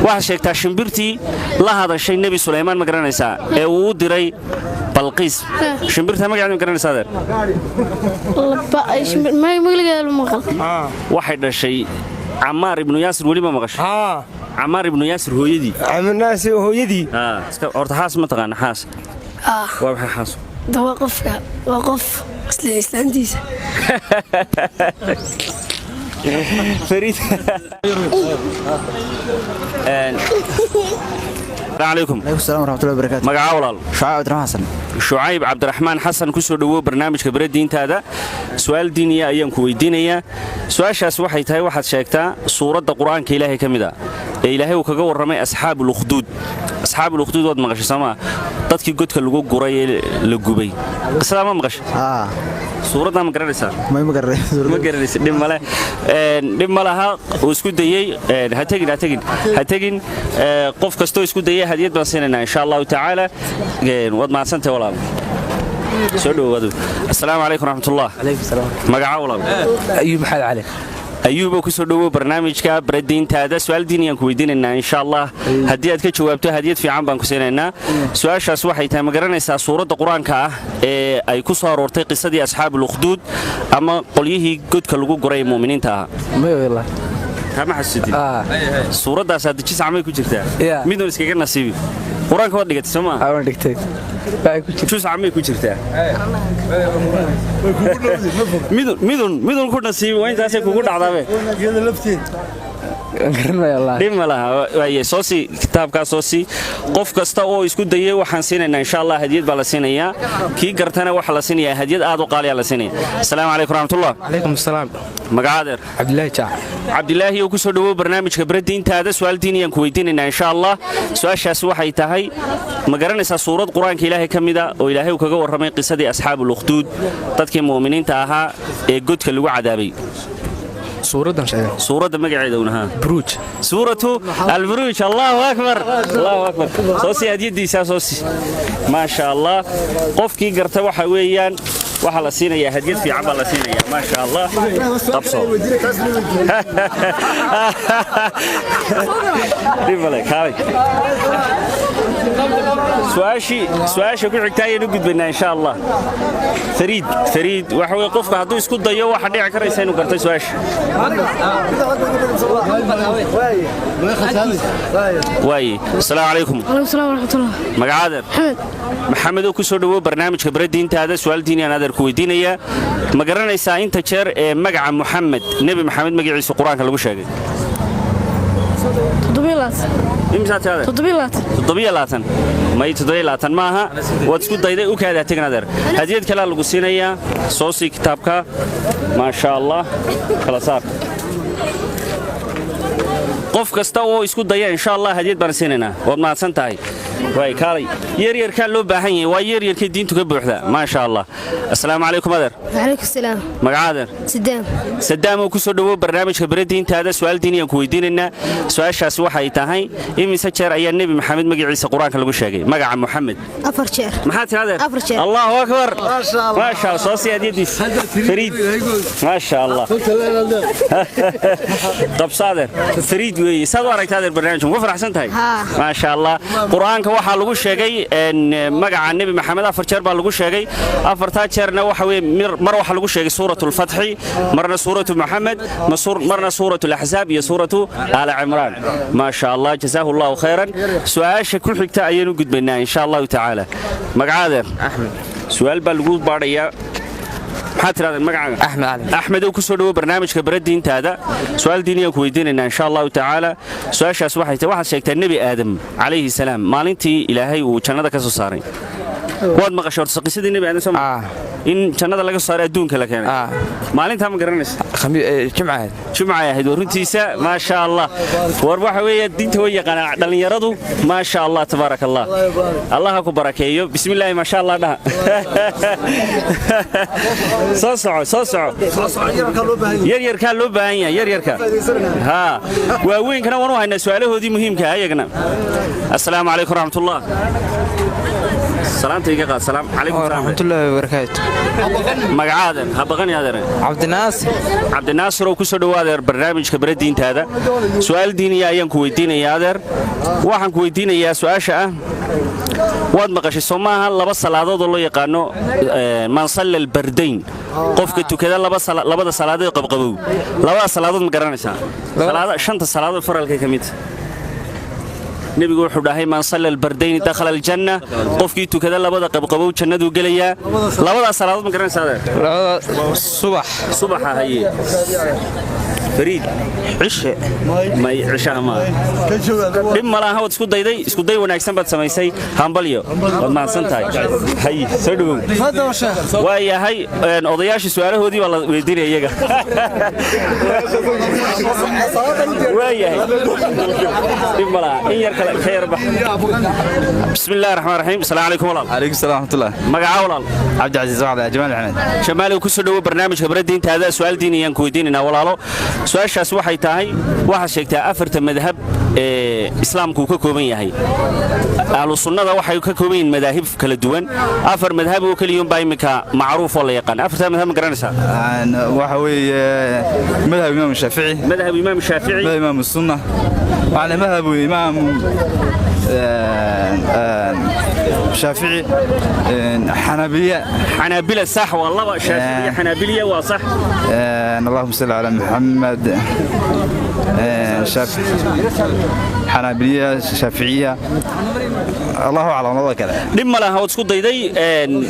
waxa sheegtaa shimbirtii la hadashay nabi Suleymaan ma garanaysaa ee uu diray Balqiis shimbirta magaceeda ma garanaysaa adeer ما مغلقة المغل waxay dhashay Amaar ibn Yaasir wali ma maqashay Amaar ibn Yaasir hooyadii Amaar Naasir hooyadii horta xaas ma taqaan xaas waa waxa xaas وقف إسلامتيس فريد عليكم السلام ورحمة الله وبركاته مقعة ولا شعيب عبد الرحمن حسن شعيب عبد الرحمن حسن كسر دو برنامج كبر الدين هذا سؤال ديني أيام كويدينية سؤال شاس واحد هاي واحد شاكتا سورة القرآن كإلهي كمدا إلهي وكجور رمي أصحاب الأخدود واد مغش سما تذكر قلت كلجو قرية للجوبي السلام مغش سورة ما مقررسة ما مقررسة دم مالها وسكود ديي هتجن قف كستو يسكود ديي هدية بسيننا إن شاء الله تعالى واد مع سنتي ولا سعدوا ودو السلام عليكم ورحمة الله عليكم السلام مقعة ولا أيوب حال عليه أيوب كسر دو برنامجك بردين هذا سؤال ديني كويديننا إن شاء الله هدية كجوابته هدية في عام بنكسرنا سؤال شاس واحد تام قرنا سورة القرآن كا أي كسر ورتي قصة أصحاب الأخدود أما قليه قد كلجو قريب مؤمنين تها ما والله ما حسيتي سورة ده سادة شيء عمي كوجرتها ميدون إسكير نصيبي قرآن كود دقت سما أنا دقت شو عمي كوجرتها ميدون كود نصيبي وين جالس كود عذابه دم لها ويا صوصي كتاب كصوصي قف كستا أو يسكت ديه وحنسينا إن شاء الله هدية بالسينية كي قرتنا وحلسينية هدية آدو قالي على سينية السلام عليكم ورحمة الله عليكم السلام مقادر عبد الله شاع عبد الله يوكسر دو برنامج كبر الدين هذا سؤال ديني كويتين إن شاء الله سؤال شاسوا حيتهاي مقرن سورة القرآن كإلهي كمدا وإلهي وكجور رمي قصة أصحاب الأخدود تذكر مؤمنين تاها جود كلو عذابي سورة مقعدونها بروج سورة البروج الله أكبر الله أكبر صوصي هديد دي صوصي ما شاء الله قف كي قرت وحويان وحلا سينا يا هديد في عمل سينا يا ما شاء الله طبصو دي ملك هاي سواشي كل عكتاية نقد بنا إن شاء الله فريد وحوي قفك هدو يسكت ضيو واحد يعكر يسين وقرت سواش واي السلام عليكم وعليكم السلام ورحمة الله مقعادر محمد وكسر دو برنامج كبر الدين هذا سؤال ديني أنا در كويدينية مقرنا يسا انت شر مقع محمد نبي محمد مقع عيسى القرآن كلو شاقي تطبيلات إمسات هذا تطبيلات ما يتطبيلات معها وتسكت ضيدة وكذا تقدر هدية كلا لقصينية صوصي كتابك ما شاء الله خلاصار قف كستو يسكت ضيدة إن شاء الله هدية برسيننا وما سنتهي واي كاري ير كان لو باهي وير كدين تكبر وحده ما شاء الله السلام عليكم أدر وعليكم السلام مقعادر سدام وكسر دو برنامج خبرتين هذا سؤال ديني كويدين لنا سؤال شاس واحد تهاي إمي سكر أي النبي محمد مقع عيسى القرآن كلو شاقي مقع محمد أفرشير محات هذا أفرشير الله أكبر ما شاء الله صوصي هديدي فريد ما شاء الله طب صادر فريد صادر هذا البرنامج وفر أحسن تهاي ما شاء الله قرآن waxaa lagu sheegay magaca nabi maxamed afar jeer baa lagu sheegay afarta jeerna waxa weey mar waxa lagu sheegay suuratul fath marna suuratul muhammad marna suuratul ahzab iyo suuratu ala imran ma sha Allah jazaahullahu khairan su'aasha ku xigta ayaynu gudbaynaa insha Allah ta'ala magacaada ahmed su'aal baa lagu baadhaya حاتر هذا المقعد أحمد وكسر برنامج كبر الدين هذا سؤال ديني كويديننا إن شاء الله تعالى سؤال شاس واحد شيء النبي آدم عليه السلام مالنتي إلهي وكان هذا كسر صارين واد ما قشرت قصة النبي آدم سمع إن كان هذا لقى صار أدون كلا كان مالنتها ما قرنس جمعة هيد ورنتيسا ما شاء الله واربح ويا الدين توي قناع دلني يردو ما شاء الله تبارك الله الله أكبر كيو بسم الله ما شاء الله ده صوصع ير كان لو باهيا ير كان ها وين كنا ونوها إن سؤاله دي مهم كهاي جنا السلام عليكم ورحمة الله salaanta iga qaad salaam calaykum waraxmatullaahi wabarakaatu. magacaadan ha baqani adeer cabdinaasir oo ku soo dhawaadeer barnaamijka baradiintaada su'aal diiniya ayaan ku weydiinayaa adeer waxaan ku weydiinayaa su'aasha ah waad maqashay Soomaha laba salaadood oo loo yaqaano man salla al-bardayn qofka tukada labada salaadood qabqabow labada salaadood ma garanaysaa salaada shanta salaadood faralka kamid nabigu wuxuu dhahay man salla al-bardayn dakhala al-janna qofkii tukada labada qabqabow jannadu galaya labada salaadood ma garanaysaa subaxa haye فريد عشاء ما عشاء ما لما لا هو اسكو داي وناكسن باد سميسay hambalyo ma santahay hay soo dhawow waaya hay odayaasha su'aalahoodii waa la weydiinay iyaga waaya lima la in yar kale ka yarba bismillaahir rahmaanir rahiim assalaamu alaykum walaal alaykum salaam warahmatullah magaca walaal cabdi aziz wacda jamaal axmed jamaal ku soo dhawow barnaamijka baradiintaada su'aal diiniyaan ku weydiinayna walaalo su'aashaas waxay tahay waxa sheegtaa afarta madhab ee islaamku ka kooban yahay ahlu sunnada waxay ka kooban yihiin madaahib kala duwan afar madhab oo kaliya baa imika macruuf oo la yaqaan afarta madhab ma garanaysaa waxa weeye madhab imaam shaafici madhab imaam sunna waana madhab imaam شافعي حنابلة صح والله شافعية حنابلية وصح اللهم صل على محمد شافعي حنابلية شافعية الله أعلم الله كذا لما لها وتسكت ضيدي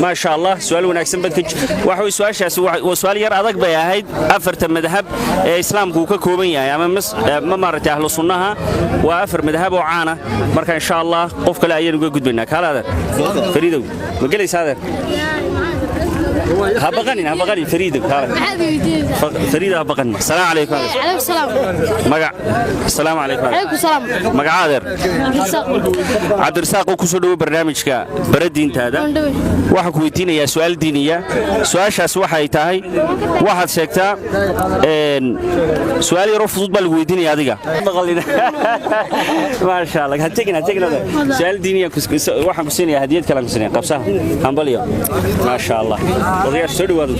ما شاء الله سؤال وناكسن بدك وحوي سؤال شاس وسؤال ير أذك بياهيد أفرت مذهب إسلام كوكا كوبية يعني ما مرت أهل السنة وأفر مذهب وعانة مركا إن شاء الله قف كلا أيام يقول جد منك هذا فريدو مجلس هذا هبغني فريدو فريدو هبغني السلام عليكم عليكم السلام مقع السلام عليكم عليكم السلام مقع عبد الرزاق وكسودو برنامجك بردين هذا waxaan ku weydiinayaa su'aal diiniya su'aashaas waxay tahay waxaad sheegtaa su'aal yar oo fudud baa lagu weydiinayaa adiga ma sha Allah ha tegina su'aal diiniya waxaan ku siinayaa hadiyad kale ku siinayaa qabsaha hambalyo ma sha Allah odayaasha soo dhawaado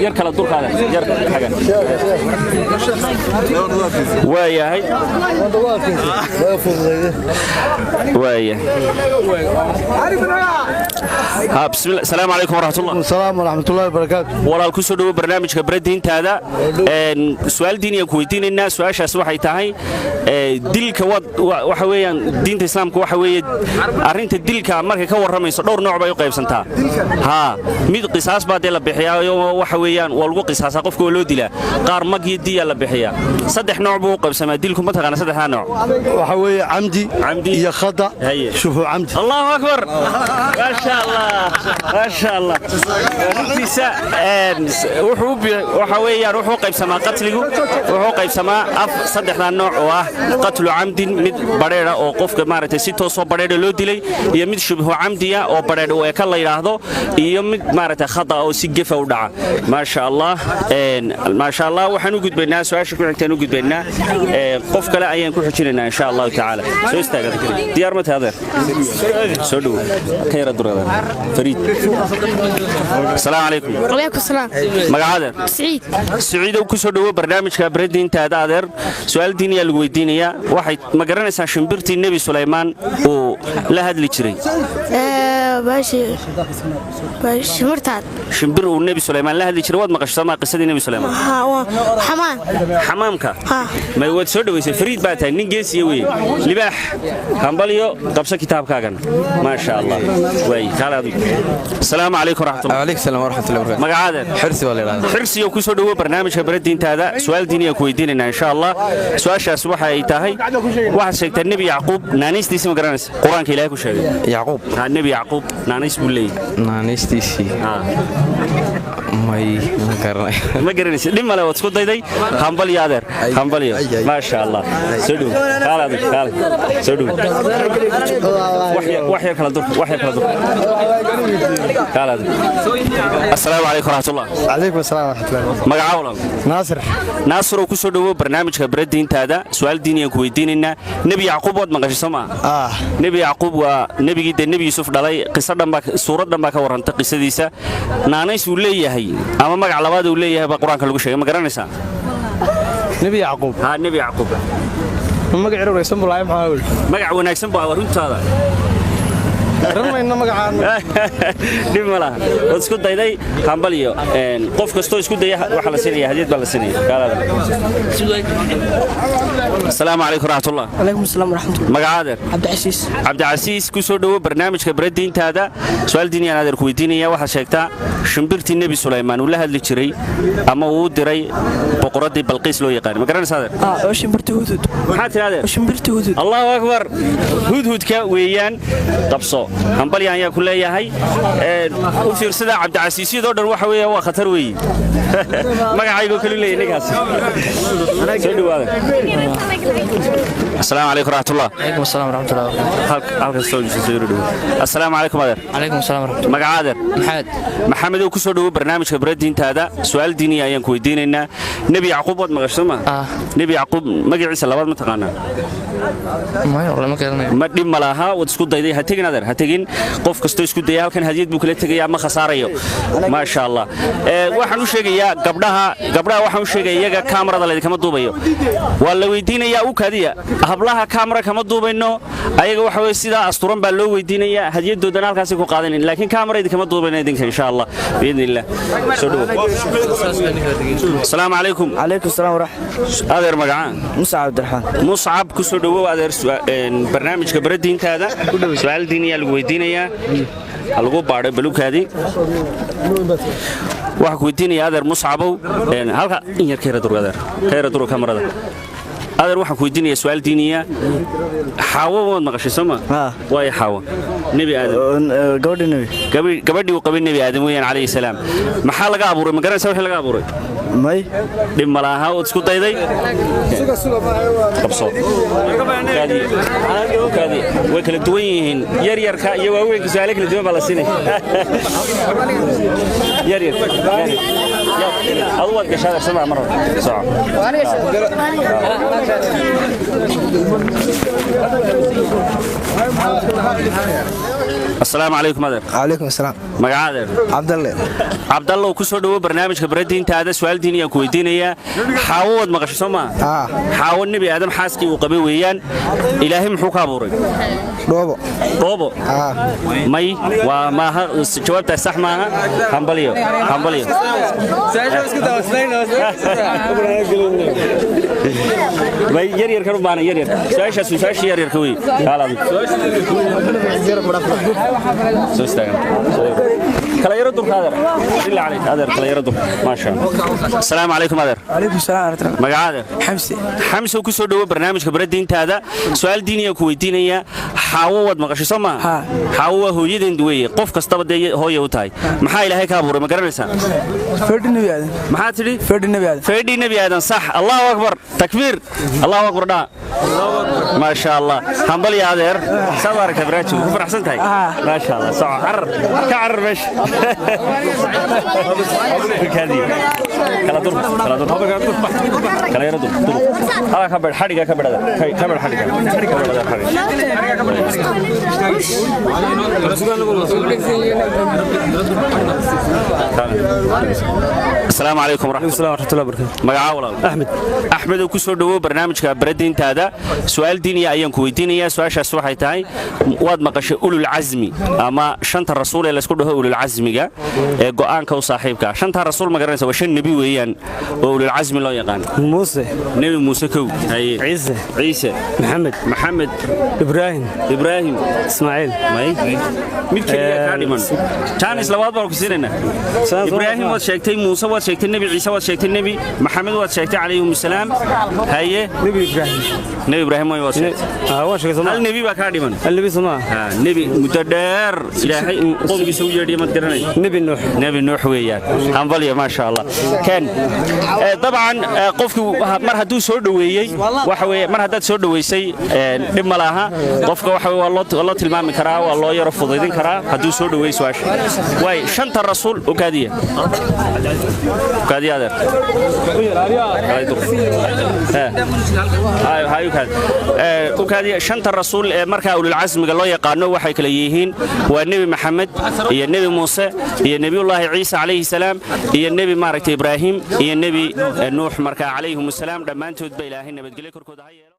yar kala durkaada yar xagan waayahay وايه بسم الله السلام عليكم ورحمه الله السلام ورحمه الله وبركاته walaal ku soo dhawo barnaamijka baradiintaada su'aal diiniya ku weydiinayna su'aashaas waxay tahay dilka waxa weeyaan diinta islaamka waxa weeye arinta dilka markay ka waramayso dhowr nooc bay u qaybsantaa mid qisaas baa la bixiyaa waxa weeyaan waa lagu qisaasaa qofka loo dilaa qaar mag iyo diya la bixiyaa saddex nooc buu qaybsamaa dilku ma taqaan saddex nooc waxa weeye عمدي يا خطأ شوفوا عمدي الله أكبر ما شاء الله نفسه وحويا روحوا قيب سما قتله وحوا قيب سما صدق النوع قتل عمد مد بريرة أو قف كمارة ستة صوب بريرة لو دلي يمد شبه عمدية أو بريرة ويكلا يراهضه يمد مارة خطأ أو سجفة ودعة ما شاء الله وحنوجد بالناس وعشكم حنوجد بالنا قف كلا أيام كل حكينا إن شاء الله تعالى ديار متى هذا سودو خير الدرا فريد السلام عليكم وعليكم السلام مقعد سعيد وكسودو برنامجك بردين تادر سؤال ديني الويدينية واحد ما قرناش شمبرتي النبي سليمان ولا هاد اللي تشري باش مرتاد شمبر والنبي سليمان لا هاد اللي تشري واد ما قشطة ما قصة النبي سليمان حمامك ما يود سودو يصير فريد باتها نجس يوي لباح همبليو قبسة كتاب كاغن ما شاء الله وي تعال السلام عليكم ورحمة الله وعليكم السلام ورحمة الله وبركاته مقعد حرسي ولا حرسي وكسو دو برنامج بردين هذا سؤال ديني كويديننا إن شاء الله سؤال شاس وحا يتاهي واحد شيء النبي يعقوب نانيس دي اسمه قرانس قرآن كيلاكو شيء يعقوب النبي يعقوب naanays buu leeyahay naanaystiisii may ma garanaysid dhib male waad isku dayday hambalyo adeer hambalyo maasha allah soo dhow kaale soo dhow wax yar kala dur kaale assalaamu calaykum waraxmatullah calaykum asalaam waraxmatullahi magacaaw naasir oo ku soo dhawo barnaamijka baradiintaada su'aal diiniyan ku weydiinaynaa nebi yacquub waad maqashay soo maa nebi yacquub waa nebigii dee nebi yuusuf dhalay suurad dhan baa ka warrantay qisadiisa naanays uu leeyahay ama magac labaad uu leeyahay baa qur-aanka lagu sheegay ma garanaysaa nebi yacquub nebi yacquub magac wanaagsan buu lahay maxaa weeye magac wanaagsan baa runtaada garanayna magacaan dhib ma laha waad isku dayday hambalyo qof kastoo isku daya waxa la siinaya hadiyad baa la siinaya assalaamu calaykum waraxmatullah calaykum asalaam waraxmatullah magacaadeer cabdicasiis ku soo dhawo barnaamijka baradiintaada su'aal diiniyaan adeer ku weydiinaya waxaad sheegtaa shimbirtii nebi sulaymaan uu la hadli jiray ama uu u diray boqoraddii balqiis loo yaqaanay ma garanaysaa adeer shimbirta hudhud maxaa tidhi adeer shimbirta hudhud allahu akbar hudhudka weeyaan qabso hambalya ayaa ku leeyahay u fiirsada cabdicasiisyadoo dhan waxa weeye waa khatar weeye magacaygoo kale leeyahay ninkaas soo dhawaada assalaamu calaykum waraxmatullah calaykum asalaam waraxmatullah halkaas soo dhawo assalaamu calaykum adeer calaykum asalaam waraxmatullah magacaadeer maxamed oo ku soo dhawo barnaamijka baradiintaada su'aal diiniya ayaan ku weydiinaynaa nebi yacquub waad maqashay soo ma nebi yacquub magaciisa labaad ma taqaanaa ma dhib ma laha waad isku dayday ha tegin adeer ha tegin qof kastoo isku daya halkan hadiyad buu kala tegayaa ma khasaarayo maasha allah waxaan u sheegayaa gabdhaha waxaan u sheegaya iyaga kaamarada laydikama duubayo waa la weydiinayaa u kaadiya hablaha kaamara kama duubayno ayaga waxa weye sidaa asturan baa loo weydiinayaa hadiyadoodana halkaasay ku qaadanin laakiin kaamara idinkama duubayna idinka insha allah biidni illah soo dhawo assalaamu calaykum calaykum asalaam waraxmat adeer magacaan muscab cabdiraxmaan muscab ku soo dhawow adeer barnaamijka baradiintaada su'aal diiniyaa lagu weydiinayaa ha lagu baadho balukaadii waxaa ku weydiinaya adeer muscabow halka in yar ka yara duro kamarada adeer waxaan ku weydiinaya su'aal diiniya xaawo waad maqashay soo ma waayo xaawo nebi aadam gabadhii uu qabay nebi aadam weeyaan calayhi salaam maxaa laga abuuray ma garanaysa wixii laga abuuray may dhib ma laha waad isku dayday qabso way kala duwan yihiin yaryarka iyo waaweynka su'aale kala duwan baa la siinaya adu waad gashaa adeersama mar soco السلام عليكم أدر. عليكم السلام. مقعدر. عبد الله وكسر دو برنامج كبردين هذا سؤال ديني أو كويدينية حاول مقش سما. حاول نبي آدم حاسكي وقبي ويان إلهي محوك أبوري. روبو. ماي وما جواب تسح معها همبليو. ماي يرير كانوا معنا يرير. سايش يرير كوي. كلا يردوا هذا إلا عليك هذا كلا يردوا ما شاء الله. السلام عليكم هذا. عليكم السلام ورحمة الله. مقعدة. حمسة وكسر دو برنامج كبردين هذا سؤال ديني وكويتينية حاوود مقاش سما. حاوه هو يدين دوي قف كستبد هو يوتاي. محايل هيك أبوري مقرنسا. فرد النبي هذا. محاتري. فرد النبي هذا صح الله أكبر تكبير الله أكبر ده. ما شاء الله. حنبلي هذا سوارك براتشو كفر أحسن تاي. ما شاء الله صح كعر مش كذي كلا دور كلا يردو هذا كبر حريقة كبر هذا كبر حريقة السلام عليكم ورحمة الله وبركاته مقعاولا أحمد وكسر دو برنامج كبردين هذا سؤال ديني أيام كويدينية سؤال شاسوحي تاي واد مقاش أولو العزمي أما شنت الرسول اللي اسكده أولو العزمي قوان كو صاحبك شنت الرسول ما قرنسا وشن نبي ويان أولو العزمي لا يقان نبي موسى كو عيسى محمد إبراهيم إسماعيل مين كلية كاريمان كان إسلامات باركسيرنا إبراهيم وشيكتي موسى وشيكتي النبي عيسى وشيكتي النبي محمد وشيكتي عليهم السلام هاي نبي إبراهيم hal nebi baa kaa dhiman النبي سماه nebi muddo dheer ilaahay qowmkiisa u yeedhiya mad garanay نبي نوح nebi nuux weeyaan hambalya maasha allah kan dabcan qofku mar hadduu soo dhaweeyey waxa weeye mar haddaad soo dhaweysay dhib ma laha qofka waxa waa loo tilmaami karaa waa loo yaro fudaydin karaa hadduu soo dhaweey su'aasha way shanta rasuul oo kaadiya adeer وكادي شنت الرسول مركا أولي العزم قال له يقانو وحي كليهين والنبي محمد هي النبي موسى هي النبي الله عيسى عليه السلام هي النبي مارك إبراهيم هي النبي نوح مركا عليهم السلام لما أنتوا بإلهين بتقول لك